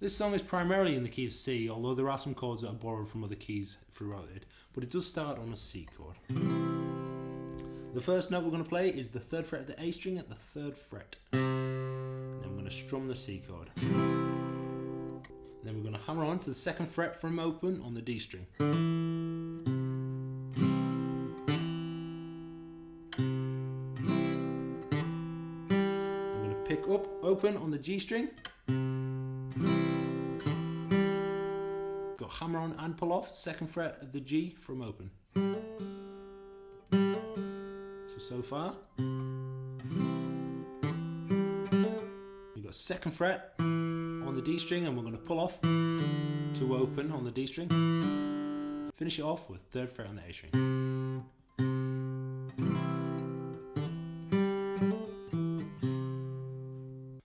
This song is primarily in the key of C, although there are some chords that are borrowed from other keys throughout it, but it does start on a C chord. The first note we're going to play is the 3rd fret of the A string at the 3rd fret. And then we're going to strum the C chord. And then we're going to hammer on to the 2nd fret from open on the D string. We're going to pick up open on the G string. Got hammer on and pull off, 2nd fret of the G from open. So far. We've got 2nd fret on the D string and we're going to pull off to open on the D string. Finish it off with 3rd fret on the A string.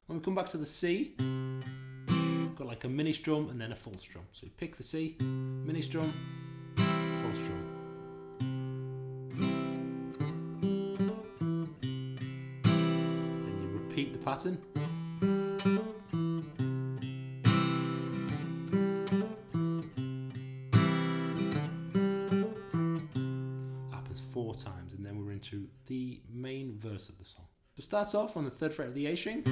When we come back to the C, we've got like a mini strum and then a full strum. So we pick the C, mini strum, full strum. Then you repeat the pattern. Happens 4 times and then we're into the main verse of the song. So it starts off on the 3rd fret of the A string.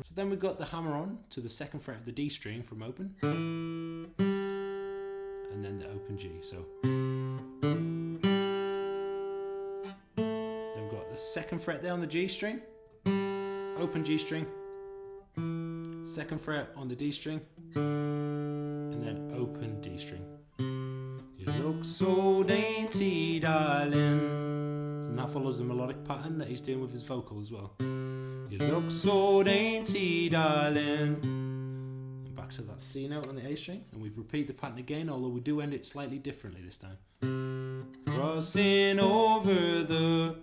So then we've got the hammer on to the 2nd fret of the D string from open. And then the open G. So then we've got the 2nd fret there on the G string. Open G string. 2nd fret on the D string. And then open D string. You look so dainty, darling. And that follows the melodic pattern that he's doing with his vocal as well. You look so dainty, darling. And back to that C note on the A string. And we repeat the pattern again, although we do end it slightly differently this time. Crossing over the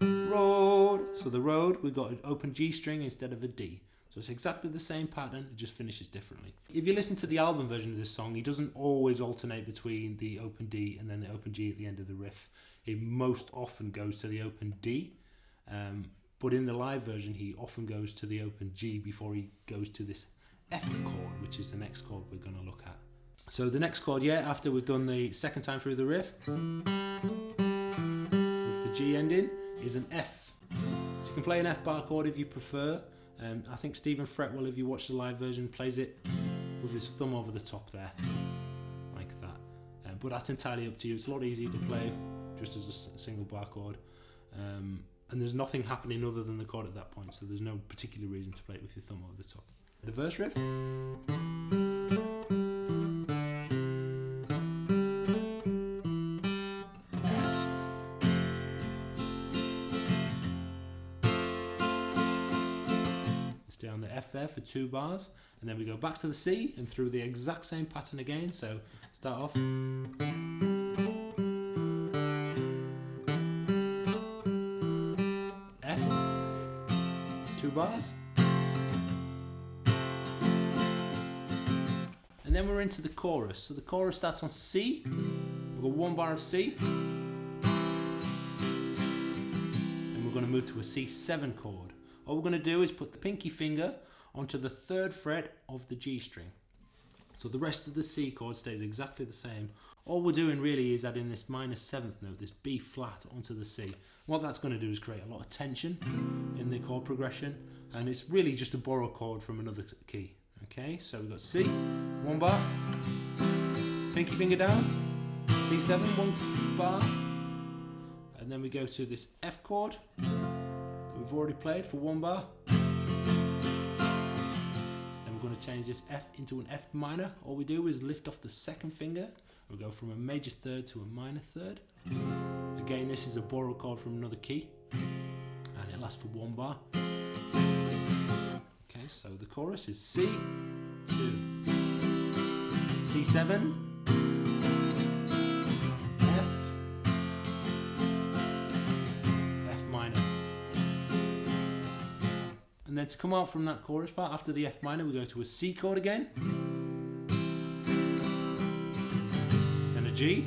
road. So the road, we've got an open G string instead of a D. So it's exactly the same pattern, it just finishes differently. If you listen to the album version of this song, he doesn't always alternate between the open D and then the open G at the end of the riff. He most often goes to the open D, but in the live version he often goes to the open G before he goes to this F chord, which is the next chord we're going to look at. So the next chord, after we've done the 2nd time through the riff, with the G ending, is an F. So you can play an F bar chord if you prefer. I think Stephen Fretwell, if you watch the live version, plays it with his thumb over the top there, like that. But that's entirely up to you. It's a lot easier to play just as a single bar chord. And there's nothing happening other than the chord at that point, so there's no particular reason to play it with your thumb over the top. The verse riff. Stay on the F there for 2 bars, and then we go back to the C and through the exact same pattern again. So start off. F, 2 bars. And then we're into the chorus. So the chorus starts on C. We've got 1 bar of C. Then we're going to move to a C7 chord. All we're going to do is put the pinky finger onto the 3rd fret of the G string. So the rest of the C chord stays exactly the same. All we're doing really is adding this minor 7th note, this B flat, onto the C. What that's going to do is create a lot of tension in the chord progression, and it's really just a borrow chord from another key. Okay, so we've got C, 1 bar, pinky finger down, C7, 1 bar, and then we go to this F chord we've already played for 1 bar. Then we're going to change this F into an F minor. All we do is lift off the 2nd finger. We'll go from a major 3rd to a minor 3rd. Again, this is a borrow chord from another key, and it lasts for 1 bar. Okay, so the chorus is C, 2, C7, F minor. And then to come out from that chorus part, after the F minor, we go to a C chord again. Then a G.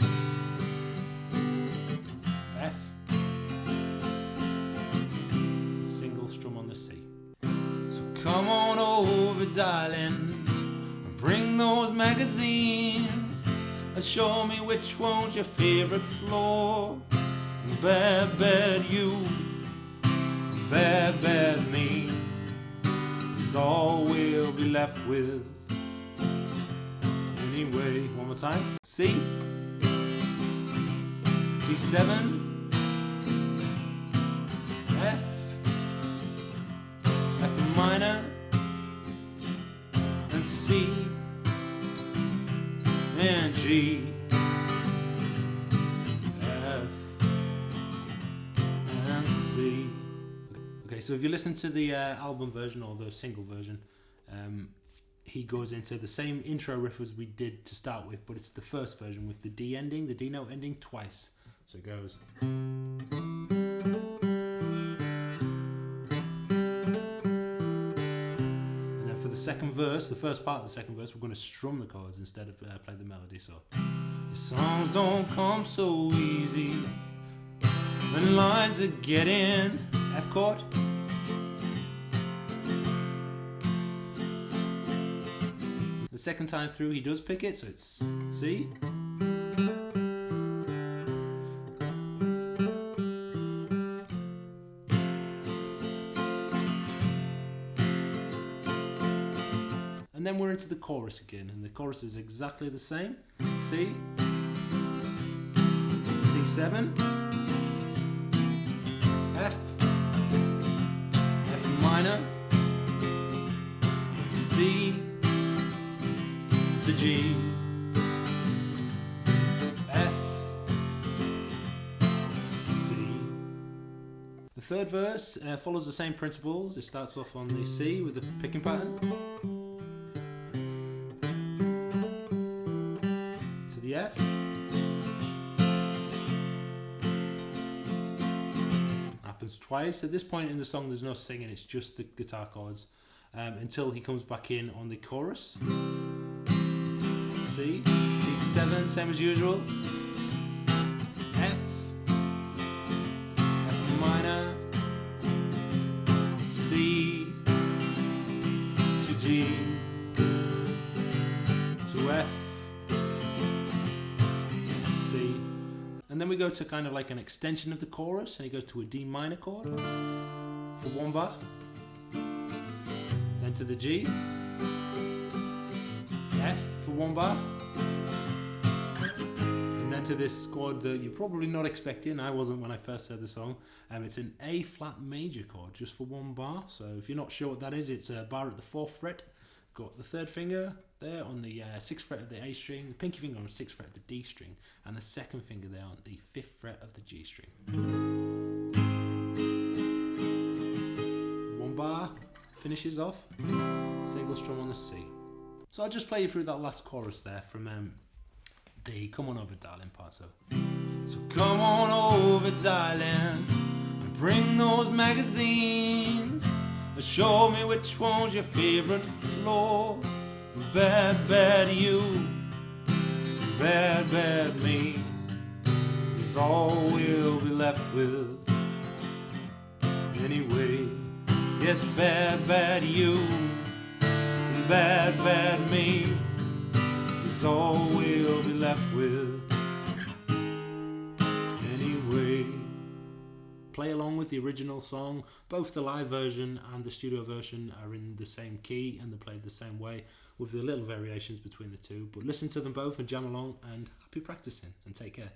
F. Single strum on the C. So come on over, darling. Bring those magazines and show me which one's your favorite floor. Bad, bad you, bad, bad me is all we'll be left with. Anyway, one more time. C, C7, F, F minor, and C, and G, F, and C. Okay, so if you listen to the album version or the single version, he goes into the same intro riff as we did to start with, but it's the first version with the D ending, the D note ending twice. So it goes. And then for the second verse, the first part of the second verse, we're going to strum the chords instead of play the melody. So your songs don't come so easy when lines are getting F chord. The second time through he does pick it, so it's C. And then we're into the chorus again, and the chorus is exactly the same. C, C7, F, F minor, C to G, F, C. The third verse follows the same principles. It starts off on the C with the picking pattern, to the F, happens twice. At this point in the song there's no singing, it's just the guitar chords, until he comes back in on the chorus. C, C7, same as usual, F, F minor, C to G to F, C. And then we go to kind of like an extension of the chorus, and he goes to a D minor chord for one bar, then to the G, F for one bar, and then to this chord that you're probably not expecting. I wasn't when I first heard the song. It's an A flat major chord just for one bar. So if you're not sure what that is, it's a bar at the 4th fret. Got the 3rd finger there on the 6th fret of the A string, the pinky finger on the 6th fret of the D string, and the 2nd finger there on the 5th fret of the G string. One bar finishes off, single strum on the C. So I'll just play you through that last chorus there from the Come On Over Darling part. So come on over darling and bring those magazines and show me which one's your favorite floor. Bad, bad you, bad, bad me is all we'll be left with. Anyway, yes, bad, bad you, bad, bad me is all we'll be left with. Anyway, play along with the original song. Both the live version and the studio version are in the same key and they're played the same way, with the little variations between the two. But listen to them both and jam along, and happy practicing, and take care.